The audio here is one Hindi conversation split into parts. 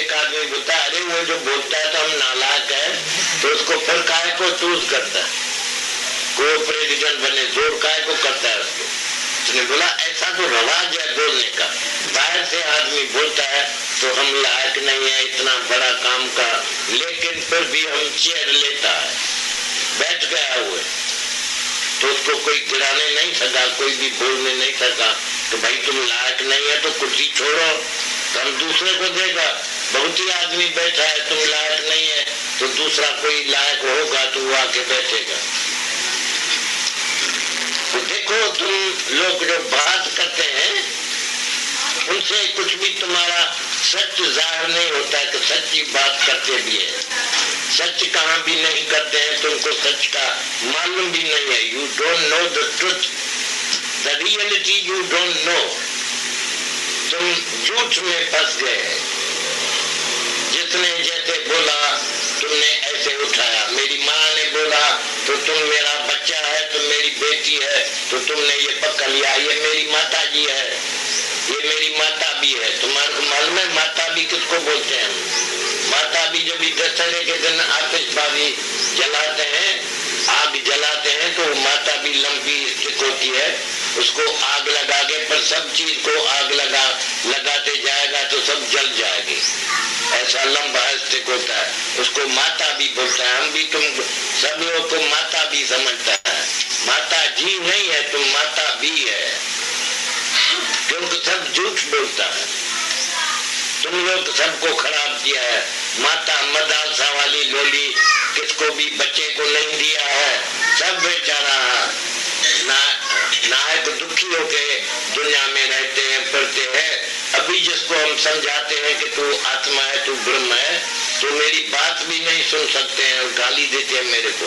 एक आदमी बोलता है, अरे वो जो बोलता है तो हम नालायक है, तो उसको फिर काहे को चूज करता है, को प्रेसिडेंट बने, जोर काहे को करता है उसको। उसने बोला ऐसा तो रवाज है बोलने का, बाहर से आदमी बोलता है तो हम लायक नहीं है इतना बड़ा काम का, लेकिन फिर भी हम चेयर लेता है, बैठ गया हुए, तो उसको कोई गिराने नहीं सका, कोई भी बोलने नहीं सका तो भाई तुम लायक नहीं है तो कुर्सी छोड़ो, तो हम दूसरे को देगा। बहुत ही आदमी बैठा है, तुम लायक नहीं है तो दूसरा कोई लायक होगा तो वो आके बैठेगा। तो देखो तुम लोग जो बात करते हैं उनसे कुछ भी तुम्हारा सच जाहिर नहीं होता है कि सच्ची बात करते भी है, सच कहाँ भी नहीं करते हैं, तुमको सच का मालूम भी नहीं है। You don't know the truth, the reality you don't know. तुम झूठ में फंस गए। जिसने जैसे बोला तुमने ऐसे उठाया, मेरी माँ ने बोला तो तुम मेरा बच्चा है, तुम मेरी बेटी है तो तुमने ये पकड़ लिया, ये मेरी माता जी है, ये मेरी माता भी है। तुम्हारे को मालूम है माता भी किसको बोलते हैं? माता भी जब दशहरे के दिन आतिशबाजी जलाते हैं, आग जलाते हैं, तो माता भी लंबी स्टिक होती है, उसको आग लगा के, पर सब चीज को आग लगाते जाएगा तो सब जल जाएगी, ऐसा लंबा स्टिक होता है, उसको माता भी बोलता है। हम भी तुम सब लोग को माता भी समझता है, माता जी नहीं है तुम, माता भी है, क्योंकि सब झूठ बोलता है। तुम लोग सबको खराब किया है। माता मदरसा वाली लोली किसको भी बच्चे को नहीं दिया है, सब बेचारा नायक दुखी होके दुनिया में रहते हैं, फिरते हैं। अभी जिसको हम समझाते हैं कि तू आत्मा है, तू ब्रह्म है, तो मेरी बात भी नहीं सुन सकते हैं और गाली देते हैं मेरे को।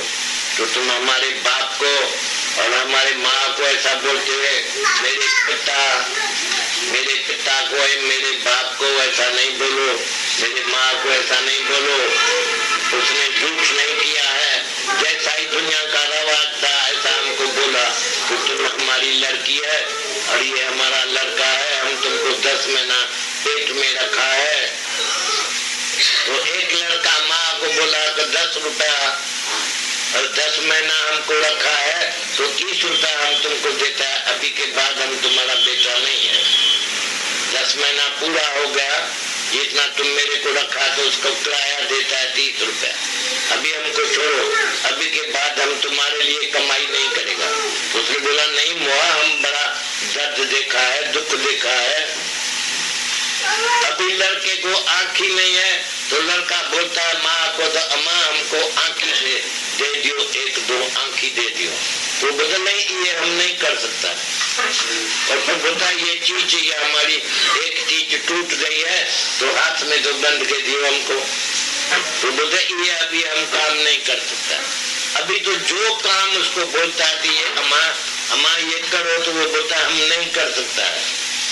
तो तुम हमारे बाप को और हमारे माँ को ऐसा बोलते हैं, मेरे पिता को, मेरे बाप को ऐसा नहीं बोलो, मेरे माँ को ऐसा नहीं बोलो। उसने झूठ नहीं किया है, जैसा ही दुनिया का रवाज था ऐसा हमको बोला तो तुम हमारी लड़की है और ये हमारा लड़का है, हम तुमको 10 महीना पेट में रखा है। तो एक लड़का माँ को बोला कि 10 रुपया और 10 महीना हमको रखा है तो 30 रुपया हम तुमको देता है, अभी के बाद हम तुम्हारा बेटा नहीं है। 10 महीना पूरा हो गया, जितना तुम मेरे को रखा तो उसको किराया देता है 30 रुपया, अभी हमको छोड़ो, अभी के बाद हम तुम्हारे लिए कमाई नहीं करेगा। उसने बोला नहीं मुआ, हम बड़ा दर्द देखा है, दुख देखा है। अभी लड़के को आँख ही नहीं है तो लड़का बोलता है माँ को, तो अम्मा हमको आँखी दे दियो, 1-2 आँखी दे दियो। तो बोलता नहीं ये हम नहीं कर सकता, और फिर बोलता ये चीज चाहिए हमारी, एक चीज टूट गई है तो हाथ में तो बंद के दियो हमको। तो बोलते ये अभी हम काम नहीं कर सकता। अभी तो जो काम उसको बोलता है कि ये अम्मा ये करो, तो वो बोलता हम नहीं कर सकता है।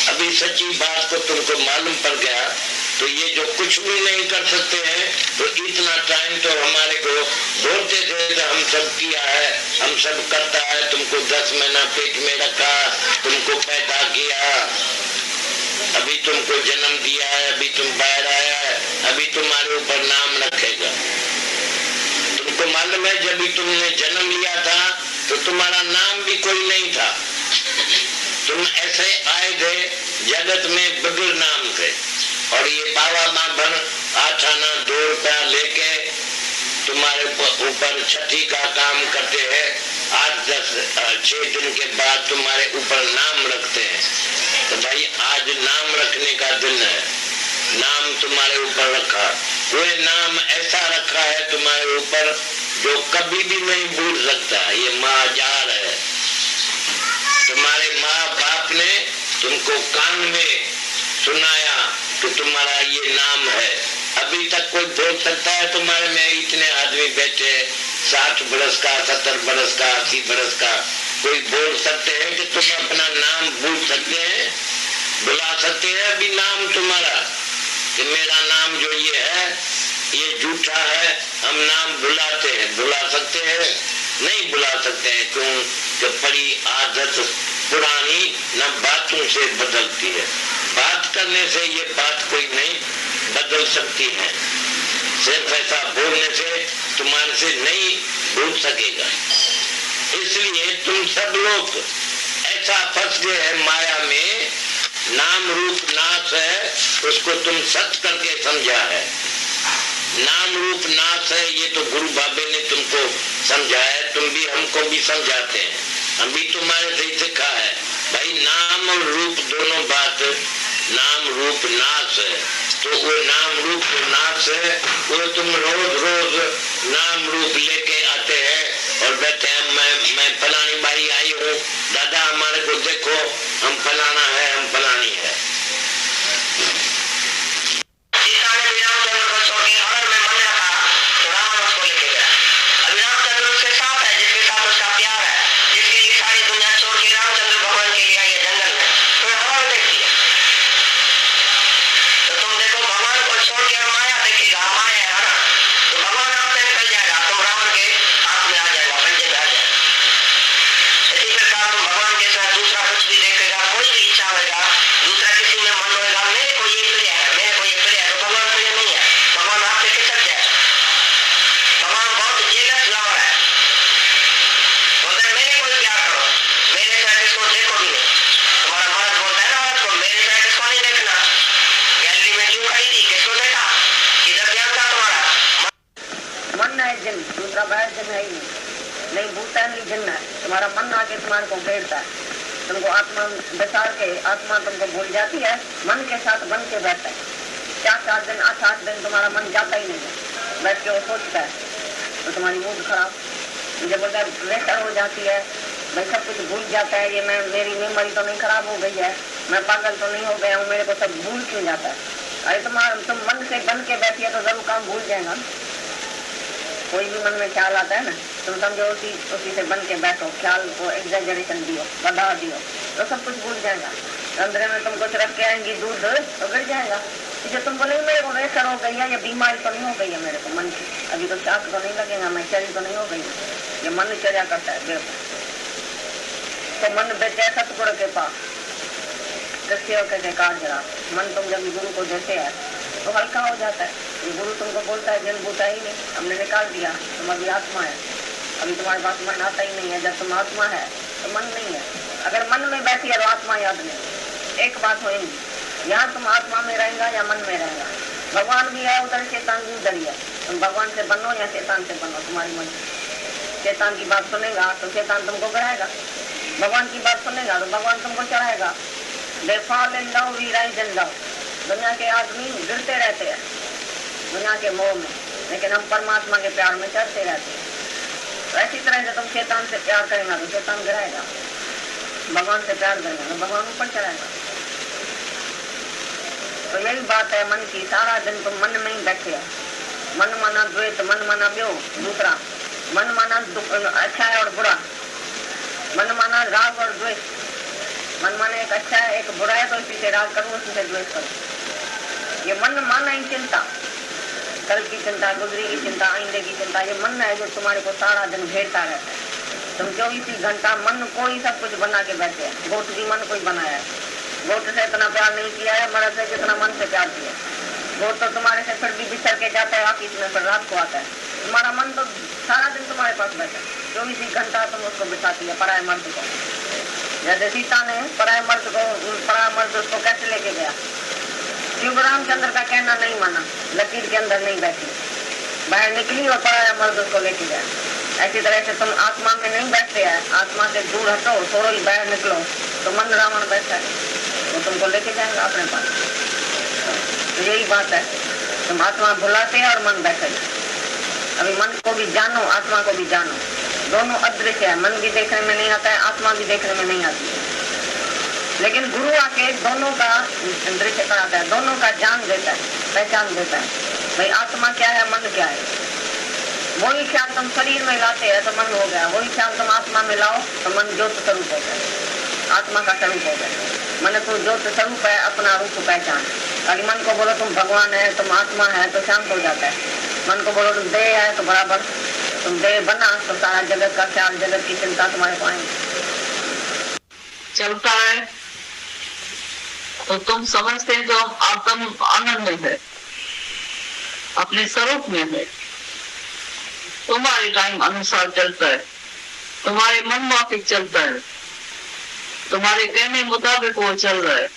अभी सच्ची बात को तुमको मालूम पड़ गया तो ये जो कुछ भी नहीं कर सकते हैं, तो इतना टाइम तो हमारे को बोलते थे तो हम सब किया है, हम सब करता है, तुमको 10 महीना पेट में रखा, तुमको पैदा किया, अभी तुमको जन्म दिया है, अभी तुम बाहर आया है, अभी तुम्हारे ऊपर नाम रखेगा। तुमको मालूम है जब भी तुमने जन्म लिया था तो तुम्हारा नाम भी कोई नहीं था, तुम ऐसे आए थे जगत में बगैर नाम थे, और ये बाबा माँ बन 8 आना 2 रुपया लेके तुम्हारे ऊपर छठी का काम करते हैं, 8-10-6 दिन के बाद तुम्हारे ऊपर नाम रखते हैं। तो भाई आज नाम रखने का दिन है, नाम तुम्हारे ऊपर रखा, वो नाम ऐसा रखा है तुम्हारे ऊपर जो कभी भी नहीं भूल सकता। ये महाजार है, तुम्हारे माँ बाप ने तुमको कान में सुनाया कि तुम्हारा ये नाम है। अभी तक कोई बोल सकता है तुम्हारे में? इतने आदमी बैठे 60 बरस का, 70 बरस का, 80 बरस का, कोई बोल सकते हैं कि तुम अपना नाम भूल सकते हैं, बुला सकते हैं अभी नाम तुम्हारा कि मेरा नाम जो ये है ये झूठा है, हम नाम बुलाते हैं, बुला सकते हैं? नहीं बुला सकते हैं। क्यों? कि बड़ी आदत पुरानी न बातों से बदलती है, बात करने से ये बात कोई नहीं बदल सकती हैं। सिर्फ ऐसा बोलने से तुम्हारे से नहीं भूल सकेगा। इसलिए तुम सब लोग ऐसा फंस गए हैं माया में, नाम रूप नाश है, उसको तुम सच करके समझा है। नाम रूप नाश है, ये तो गुरु बाबे ने तुमको समझाया, तुम भी हमको भी समझाते हैं, हम भी तुम्हारे से सीखा है भाई। नाम और रूप दोनों बात, नाम रूप नाश है, तो वो नाम रूप नाश है, वो तुम रोज रोज नाम रूप लेके आते हैं और बैठे हैं, मैं फलानी बाई आई हूँ, दादा हमारे को देखो, हम फलाना है, हम फलानी है। तुम्हारा मन आके तुम्हारे को घेरता है, तुमको आत्मा बेसार के आत्मा तुमको भूल जाती है, मन के साथ बन के बैठता है। 4-4 दिन 8-8 दिन तुम्हारा मन जाता ही नहीं है, बैठ के वो सोचता है, तो तुम्हारी मूड खराब, जब अगर प्रेशर हो जाती है, भाई सब कुछ भूल जाता है, ये मेरी मेमोरी तो नहीं खराब हो गई है, मैं पागल तो नहीं हो गया हूँ, मेरे को सब भूल क्यों जाता है। अरे तुम मन से बन के बैठिए तो जरूर काम भूल जाएगा। कोई भी मन में ख्याल आता है ना, तुम समझो उसी से बन के बैठो, ख्याल को एग्जैजरेशन दियो, बढ़ा दियो, तो सब कुछ भूल जाएगा। अंदर में तुम कुछ रख के आएंगी दूध तो गिर जाएगा। जो तुमको नहीं, मेरे को प्रेशर हो गई है, ये बीमारी तो नहीं हो गई है मेरे को मन की, अभी तो शाक तो नहीं लगेगा, मैं चरी तो नहीं हो गई, ये मन चर्या करता है बिल्कुल। तो मन बेचे सतगुरु के पास, कृष्ण के काज जरा मन तुम जब गुरु को देते हैं तो हल्का हो जाता है। ये गुरु तुमको बोलता है जन बूता ही नहीं, हमने निकाल दिया, तुम अभी आत्मा है, अभी तुम्हारे पास मन आता ही नहीं है। जब तुम आत्मा है तो मन नहीं है, अगर मन में बैठी है तो आत्मा याद नहीं। एक बात होगी, यहाँ तुम आत्मा में रहेगा या मन में रहेगा। भगवान भी है उधर, शैतान भी उधर ही है, तुम भगवान से बनो या शैतान से बनो, तुम्हारी मन। शैतान की बात सुनेगा तो शैतान तुमको गिराएगा, भगवान की बात सुनेगा तो भगवान तुमको चढ़ाएगा। They fall in love, we rise in love। दुनिया के आदमी गिरते रहते हैं दुनिया के मोह में, लेकिन हम परमात्मा के प्यार में चढ़ते रहते हैं। तो ऐसी तरह से तुम शैतान से प्यार करेगा तो शैतान गिराएगा, भगवान से प्यार करेगा तो भगवान ऊपर चढ़ाएगा। तो यही बात है मन की, सारा दिन तुम मन में ही बैठे हो। मन माना द्वैत, मन माना ब्यो, दूसरा मन माना अच्छा है और बुरा, मन माना राग और द्वेष। मन माने एक अच्छा है एक बुरा है तो इसी से राग करूँ, उसी से द्वेष करूँ। ये मन माना ही चिंता, कल की चिंता, गुजरी की चिंता, आइंदे की चिंता, ये मन है जो तुम्हारे को सारा दिन घेरता रहता है। तुम 24 घंटा मन को ही सब कुछ बना के बैठे हैं। गोट भी मन को ही बनाया है, गोट से इतना प्यार नहीं किया है मर्द से जितना मन से प्यार किया। गोट तो तुम्हारे से फिर भी बिछड़ के जाता है, ऑफिस में फिर रात को आता है। तुम्हारा मन तो सारा दिन तुम्हारे पास बैठा है, 24 घंटा तुम उसको बिठाती है पराये मर्द को। जैसे सीता ने पराये मर्द उसको कैसे लेके गया, शिव रामचंद्र का कहना नहीं माना, लकीर के अंदर नहीं बैठी, बाहर निकली और पराया मर्द उसको लेके गया। ऐसी तरह से तुम आत्मा में नहीं बैठते हैं, आत्मा से दूर हटो, थोड़ा ही बाहर निकलो तो मन रावण बैठा है, वो तुमको लेके जाएगा अपने पास। तो यही बात है, तुम आत्मा भुलाते हैं और मन बैठे। अभी मन को भी जानो, आत्मा को भी जानो, दोनों अदृश्य है। मन भी देखने में नहीं आता है, आत्मा भी देखने में नहीं आती है, लेकिन गुरु आके दोनों का दृश्य कराता है, दोनों का जान देता है, पहचान देता है। भाई आत्मा क्या है, मन क्या है। वही ख्याल तुम शरीर में लाते हैं तो मन हो गया, वही ख्याल तुम आत्मा में लाओ तो मन ज्योत स्वरूप हो गया, आत्मा का स्वरूप हो गया। मन तो ज्योत स्वरूप है, अपना रूप पहचान। अगर मन को बोलो तुम भगवान है, तुम आत्मा है तो शांत हो जाता है। मन को बोलो तुम देह है तो बराबर, तुम देह बना तो सारा जगत का ख्याल, जगत की चिंता तुम्हारे को आएगी। चलता है तो तुम समझते हो आत्म आनंद है, अपने स्वरूप में है, तुम्हारे टाइम अनुसार चलता है, तुम्हारे मन माफिक चलता है, तुम्हारे कहने मुताबिक वो चल रहा है।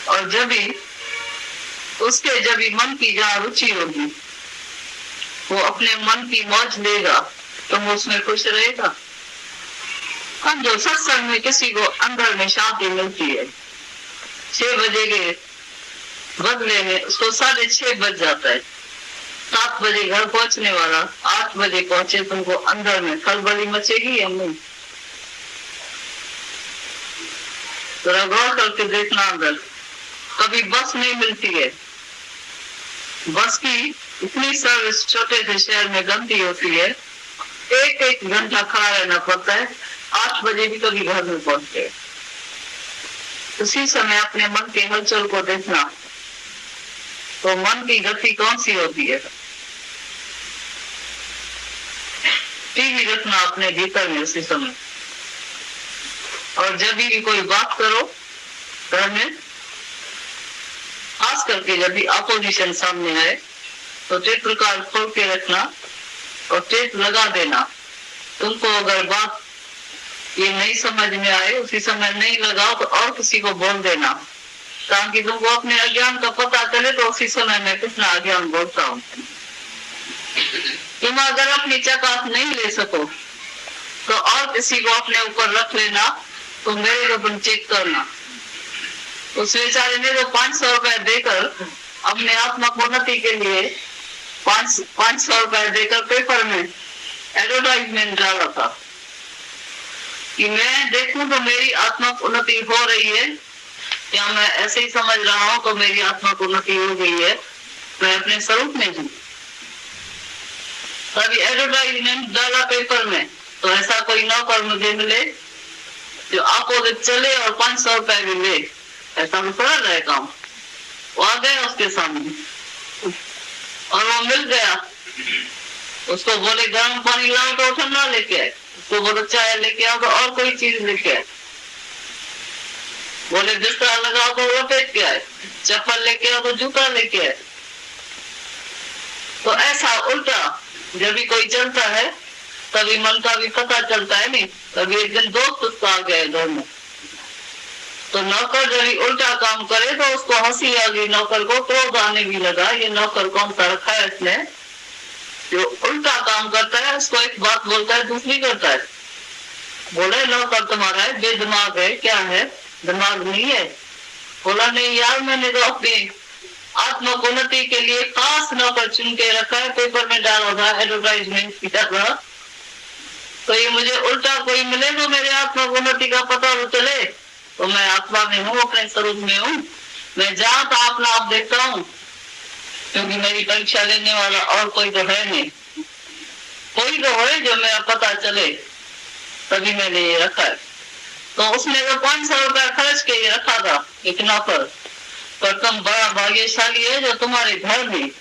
और जब भी मन की जहाँ रुचि होगी, वो अपने मन की मौज लेगा, तो वो उसमें खुश रहेगा। हम जो सत्संग में किसी को अंदर में शांति मिलती है, 6 बजे के बदले में उसको 6:30 बज जाता है, 7 बजे घर पहुंचने वाला 8 बजे पहुंचे, तुमको अंदर में खलबली मचेगी या नहीं? जरा गौर करके देखना। अंदर कभी बस नहीं मिलती है, बस की इतनी सर्विस छोटे से शहर में गंदी होती है, 1 घंटा खड़ा रहना पड़ता है, 8 बजे भी कभी घर में पहुंचते। उसी समय अपने मन के हलचल को देखना, तो मन की गति कौन सी होती है? टीवी रखना अपने भीतर में उसी समय। और जब भी कोई बात करो घर में, खास करके जब भी अपोजिशन सामने आए, तो टेप रिकॉर्ड खोल के रखना और टेप लगा देना। तुमको अगर बात ये नहीं समझ में आए, उसी समय नहीं लगाओ तो और किसी को बोल देना, ताकि तुमको अपने अज्ञान का पता चले, तो उसी समय मैं कितना अज्ञान बोलता हूँ। तुम अगर अपनी चकात नहीं ले सको तो और किसी को अपने ऊपर रख लेना, तो मेरे को तुम चेक करना। उस बेचारे ने जो 500 रुपए देकर अपने आत्मा उन्नति के लिए 500 रुपए देकर पेपर में एडवर्टाइजमेंट डाला था कि मैं देखूं तो मेरी आत्मा उन्नति हो रही है, या मैं ऐसे ही समझ रहा हूं तो मेरी आत्मा उन्नति हो गई है, मैं अपने स्वरूप में हूँ। तभी एडवर्टाइजमेंट डाला पेपर में, तो ऐसा कोई नौकर मुझे मिले जो अपोजिट चले और 500 रुपए भी ले, ऐसा भी पड़ा रहे काम। वो आ गया उसके सामने और वो मिल गया, उसको बोले गर्म पानी लाओ तो ठंडा लेके आए, उसको बोले चाय लेके आओ तो और कोई चीज लेके आए, बोले बिस्तर लगाओ तो लपेट के आए, चप्पल लेके आओ तो जूता लेके आए। तो ऐसा उल्टा जब भी कोई चलता है, तभी मन का भी पता चलता है नहीं। तभी एक दिन दोस्त उसका आ गए घर में, तो नौकर जब उल्टा काम करे तो उसको हंसी आ गई, नौकर को क्रोध आने भी लगा, ये नौकर कौन सा रखा है इसने, जो उल्टा काम करता है, उसको एक बात बोलता है दूसरी करता है। बोले नौकर तुम्हारा है, बेदिमाग है, क्या है, दिमाग नहीं है? बोला नहीं यार, मैंने तो अपनी आत्मा उन्नति के लिए खास नौकर चुन के रखा है, पेपर में डाला था, एडवर्टाइजमेंट किया था, तो ये मुझे उल्टा कोई मिले तो मेरे आत्मा उन्नति का पता तो चले, तो मैं आत्मा में हूँ, अपने स्वरूप में हूँ, मैं जहाँ तो अपना आप देखता हूँ, क्योंकि मेरी परीक्षा लेने वाला और कोई तो है नहीं, कोई तो है जो मेरा पता चले, तभी मैंने ये रखा है। तो उसने तो 500 रुपया खर्च के ये रखा था एक नौकर, पर तुम बड़ा भाग्यशाली है जो तुम्हारे घर में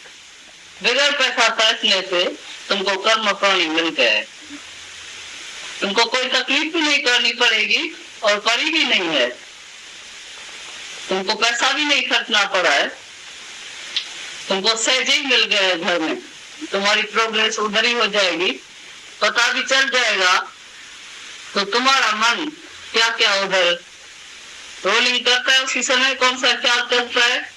बगैर पैसा खर्चने से तुमको कर्म प्राणी मिल गया है, तुमको कोई तकलीफ भी नहीं करनी पड़ेगी और पड़ी भी नहीं है, तुमको पैसा भी नहीं खर्चना पड़ा है, तुमको सहज ही मिल गया है घर में, तुम्हारी प्रोग्रेस उधर ही हो जाएगी, पता भी चल जाएगा। तो तुम्हारा मन क्या क्या उधर रोलिंग करता है, उसी समय कौन सा ख्याल करता है,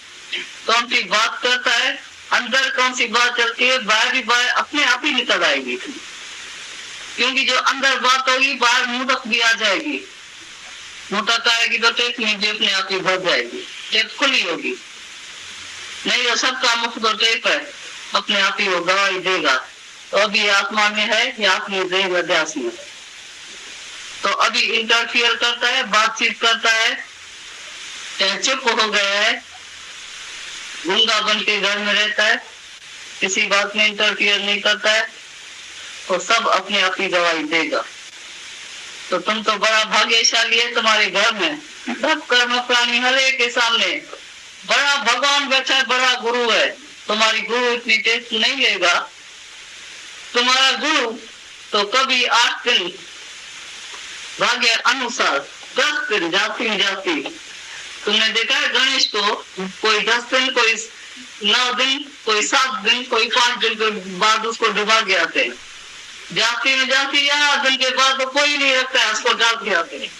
कौन सी बात करता है, अंदर कौन सी बात चलती है, बाहर भी बाहर अपने आप ही निकल आएगी, क्योंकि जो अंदर बात होगी बाहर मुंह तक भी आ जाएगी, मुंह तक आएगी तो टेप में अपने आप ही भर जाएगी, टेप खुली होगी, नहीं तो सबका मुख तो टेप है, अपने आप ही वो गवाही देगा। तो अभी आत्मा में है या अपनी देह अध्यास में, तो अभी इंटरफियर करता है, बातचीत करता है, चुप हो गया है, गूंगा बन के घर में रहता है, किसी बात में इंटरफियर नहीं करता है, तो सब अपने आप ही गवाही देगा। तो तुम तो बड़ा भाग्यशाली है, तुम्हारे घर में सब कर्म प्राणी हरे के सामने बड़ा भगवान बैठा है, बड़ा गुरु है। तुम्हारी गुरु इतनी टेस्ट नहीं लेगा, तुम्हारा गुरु तो कभी 8 दिन भाग्य अनुसार 10 दिन जाती। तुमने देखा है गणेश को कोई 10 दिन, कोई 9 दिन, कोई 7 दिन, कोई 5 दिन के बाद उसको डुबा के आते हैं। जाती में जाती 8 दिन के बाद तो कोई नहीं रखता है, उसको डाल के आते हैं।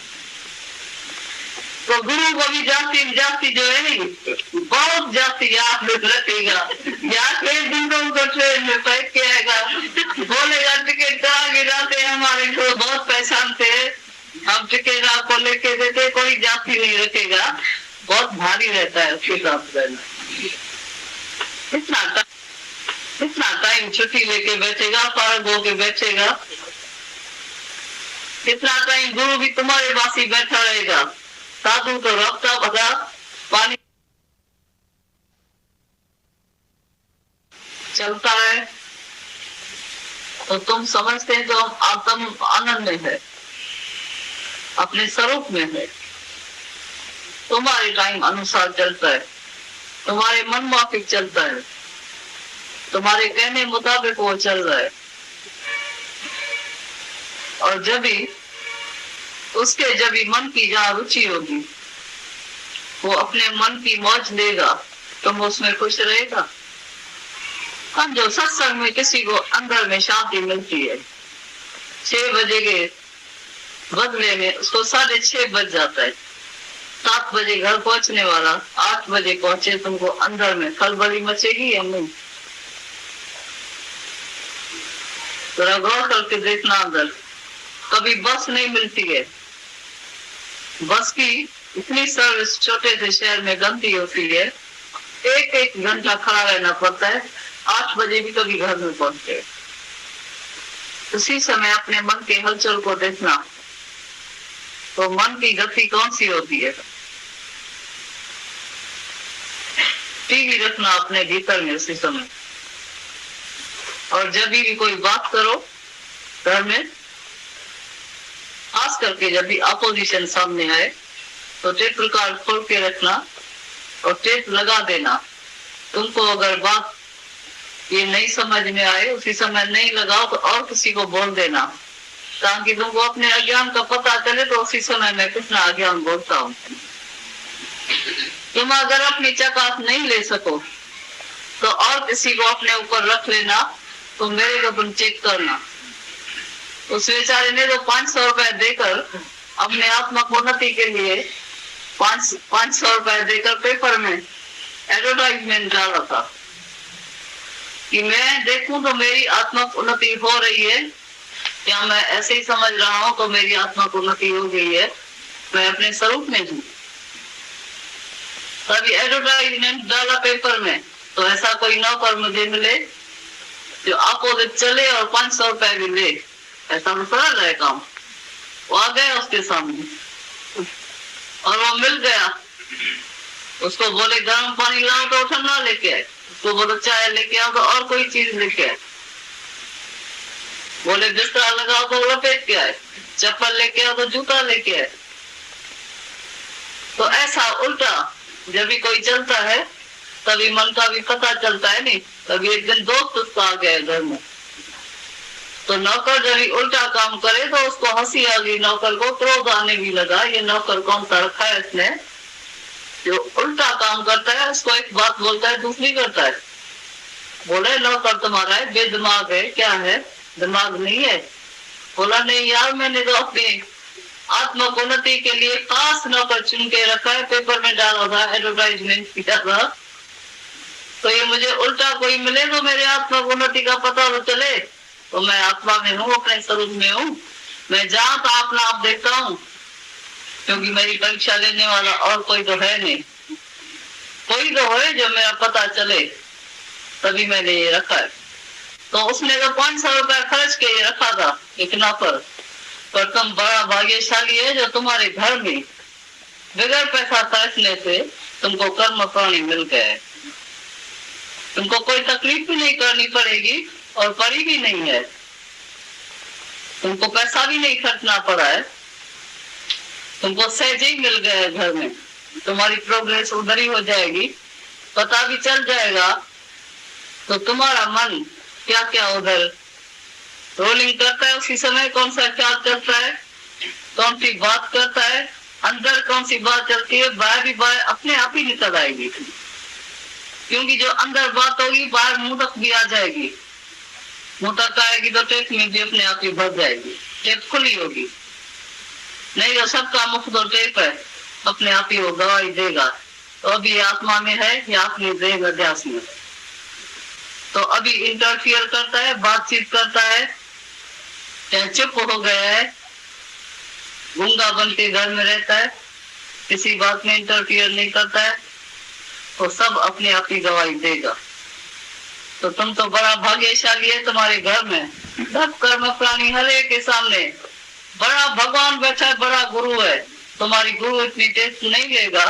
तो गुरु को भी जाती जो है नहीं, बहुत जाती याद रखेगा। या 6 दिन तो उनको ट्रेन में पैक के आएगा, बोलेगा टिकट कहाँ गिराते हमारे को बहुत परेशान थे, हम टिकट आपको लेके देते, कोई जाती नहीं रखेगा, बहुत भारी रहता है उसके साथ रहना। इतना टाइम छुट्टी लेके बैठेगा, पार्क होके बैठेगा, इतना टाइम गुरु भी तुम्हारे पास ही बैठा रहेगा। साधु तो रफ्ता भगा पानी चलता है, तो तुम समझते हो आत्म आनंद में है, अपने स्वरूप में है, तुम्हारे टाइम अनुसार चलता है, तुम्हारे मन माफिक चलता है, तुम्हारे कहने मुताबिक वो चल रहा है। और जब भी मन की जहाँ रुचि होगी, वो अपने मन की मौज लेगा, तुम उसमें खुश रहेगा। हम जो सत्संग में किसी को अंदर में शांति मिलती है, 6 बजे के बदले में उसको 6:30 बज जाता है, 7 बजे घर पहुंचने वाला 8 बजे पहुंचे, तुमको अंदर में खलबली मचेगी या नहीं? जरा गौर करके देखना, अंदर कभी बस नहीं मिलती है, बस की इतनी सर्विस छोटे से शहर में गंदी होती है, 1 घंटा खड़ा रहना पड़ता है, 8 बजे भी कभी घर में पहुंचते। उसी समय अपने मन के हलचल को देखना, तो मन की गति कौन सी होती है? टीवी रखना अपने भीतर में उसी समय। और जब भी कोई बात करो घर में, खास करके जब भी अपोजिशन सामने आए, तो टेप रिकॉर्ड खोल के रखना और टेप लगा देना। तुमको अगर बात ये नहीं समझ में आए, उसी समय नहीं लगाओ तो और किसी को बोल देना, ताकि तुमको अपने अज्ञान का पता चले, तो उसी समय मैं कितना अज्ञान बोलता हूँ। तुम अगर अपनी चकात नहीं ले सको तो और किसी को अपने ऊपर रख लेना, तो मेरे को तुम चेक करना। उस बेचारे ने तो 500 रुपए देकर अपने आत्मा उन्नति के लिए 500 रुपए देकर पेपर में एडवर्टाइजमेंट डाला था कि मैं देखूं तो मेरी आत्मा उन्नति हो रही है, क्या मैं ऐसे ही समझ रहा हूं तो मेरी आत्मा उन्नति हो गई है, मैं अपने स्वरूप में हूँ। तभी एडवर्टाइजमेंट डाला पेपर में, तो ऐसा कोई नौकर मुझे मिले जो अपोजिट चले और 500 रुपए भी ले, ऐसा सरल है काम। वो आ गया उसके सामने और वो मिल गया, उसको बोले गर्म पानी लाओ तो ठंडा लेके आए, उसको बोले चाय लेके आओ तो और कोई चीज लेके आए, बोले बिस्तरा लगाओ तो लपेट के आए, चप्पल लेके आओ तो जूता लेके आए। तो ऐसा उल्टा जब भी कोई चलता है, तभी मन का भी पता चलता है नहीं। तभी एक दिन दोस्त उसका आ गया घर में, तो नौकर जब भी उल्टा काम करे तो उसको हंसी आ गई, नौकर को क्रोध आने भी लगा, ये नौकर कौन सा रखा है इसने जो उल्टा काम करता है, उसको एक बात बोलता है दूसरी करता है। बोले नौकर तुम्हारा है, बेदिमाग है, क्या है, दिमाग नहीं है? बोला नहीं यार, मैंने तो अपनी आत्मा उन्नति के लिए खास नौकर चुन के रखा है, पेपर में डाला था, एडवर्टाइजमेंट किया था, तो ये मुझे उल्टा कोई मिले तो मेरे आत्मा उन्नति का पता तो चले, तो मैं आत्मा में हूँ, अपने स्वरूप में हूँ, मैं जहाँ तो अपना आप देखता हूँ, क्योंकि मेरी परीक्षा लेने वाला और कोई तो है नहीं, कोई तो है जो मेरा पता चले, तभी मैंने ये रखा है। तो उसने तो 500 रुपया खर्च के ये रखा था एक नौकर, पर तुम बड़ा भाग्यशाली है जो तुम्हारे घर में बगैर पैसा खर्चने से तुमको कर्म प्राणी मिल गए, तुमको कोई तकलीफ भी नहीं करनी पड़ेगी और पड़ी भी नहीं है, तुमको पैसा भी नहीं खर्चना पड़ा है, तुमको सहज ही मिल गया है घर में, तुम्हारी प्रोग्रेस उधर ही हो जाएगी, पता भी चल जाएगा। तो तुम्हारा मन क्या क्या उधर रोलिंग करता है, उसी समय कौन सा ख्याल करता है, कौन सी बात करता है, अंदर कौन सी बात चलती है, बाहर भी बाहर अपने आप ही निकल आएगी। क्योंकि जो अंदर बात होगी बाहर मुंह तक भी आ जाएगी। मुंह तक आएगी तो टेप में भी अपने आप ही भर जाएगी, टेप खुली होगी। नहीं तो सबका मुख तो टेप है, अपने आप ही वो गवाही देगा। तो अभी आत्मा में है या अपने देह अध्यास में, तो अभी इंटरफियर करता है, बातचीत करता है, चाहे चुप हो गया है, गूंगा बन के घर में रहता है, किसी बात में इंटरफियर नहीं करता है, तो सब अपने आप ही गवाही देगा। तो तुम तो बड़ा भाग्यशाली है, तुम्हारे घर में सब कर्म प्राणी हरे के सामने बड़ा भगवान बैठा है, बड़ा गुरु है। तुम्हारी गुरु इतनी टेस्ट नहीं लेगा।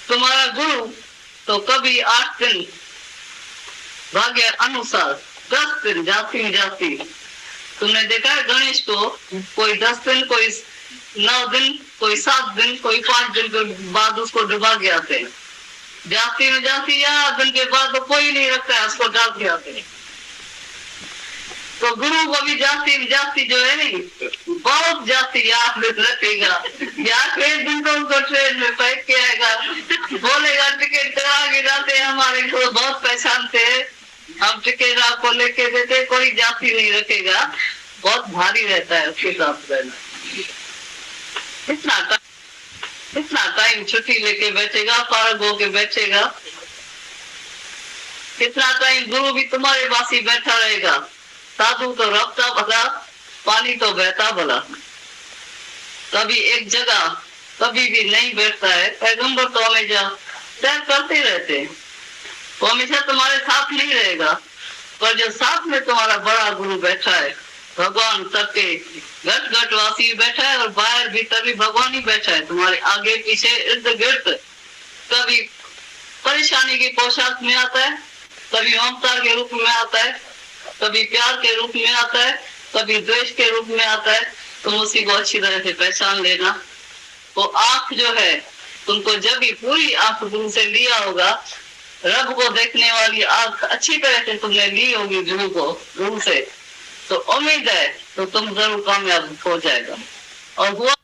तुम्हारा गुरु तो कभी 8 दिन भाग्य अनुसार 10 दिन जाती। तुमने देखा है गणेश को, कोई 10 दिन, कोई 9 दिन, कोई 7 दिन, कोई 5 दिन के बाद उसको डुबा के आते हैं। जाती में जाती या दिन के बाद तो कोई नहीं रखता है, उसको डाल के आते हैं। तो गुरु को भी जाती जो है नहीं, बहुत जाती याद रखेगा। या फिर दिन तो उनको ट्रेन में पैक किया आएगा, बोलेगा टिकट करा के जाते, हमारे को बहुत पहचानते हैं, हम टिकट आपको लेके देते, कोई जाति नहीं रखेगा। बहुत भारी रहता है उसके साथ रहना। इतना टाइम छुट्टी लेके बैठेगा, पार्क होके बैठेगा, कितना टाइम गुरु भी तुम्हारे पास ही बैठा रहेगा। साधु तो रखता भला, पानी तो बहता भला। कभी एक जगह कभी भी नहीं बैठता है। पैगंबर तो हमेशा सैर करते रहते हैं, वो हमेशा तुम्हारे साथ नहीं रहेगा, पर जो साथ में तुम्हारा बड़ा गुरु बैठा है, भगवान सबके घट घट वासी बैठा है, और बाहर भीतर भी भगवान ही बैठा है, तुम्हारे आगे पीछे इर्द गिर्द। कभी परेशानी की पोशाक में आता है, कभी ममता के रूप में आता है, कभी प्यार के रूप में आता है, कभी द्वेष के रूप में आता है। तुम उसी को अच्छी तरह से पहचान लेना। वो आंख जो है, तुमको जब भी पूरी आंख गुरु से लिया होगा, रब को देखने वाली आंख अच्छी तरह से तुमने ली होगी गुरु से, तो उम्मीद है तो तुम जरूर कामयाब हो जाएगा। और हुआ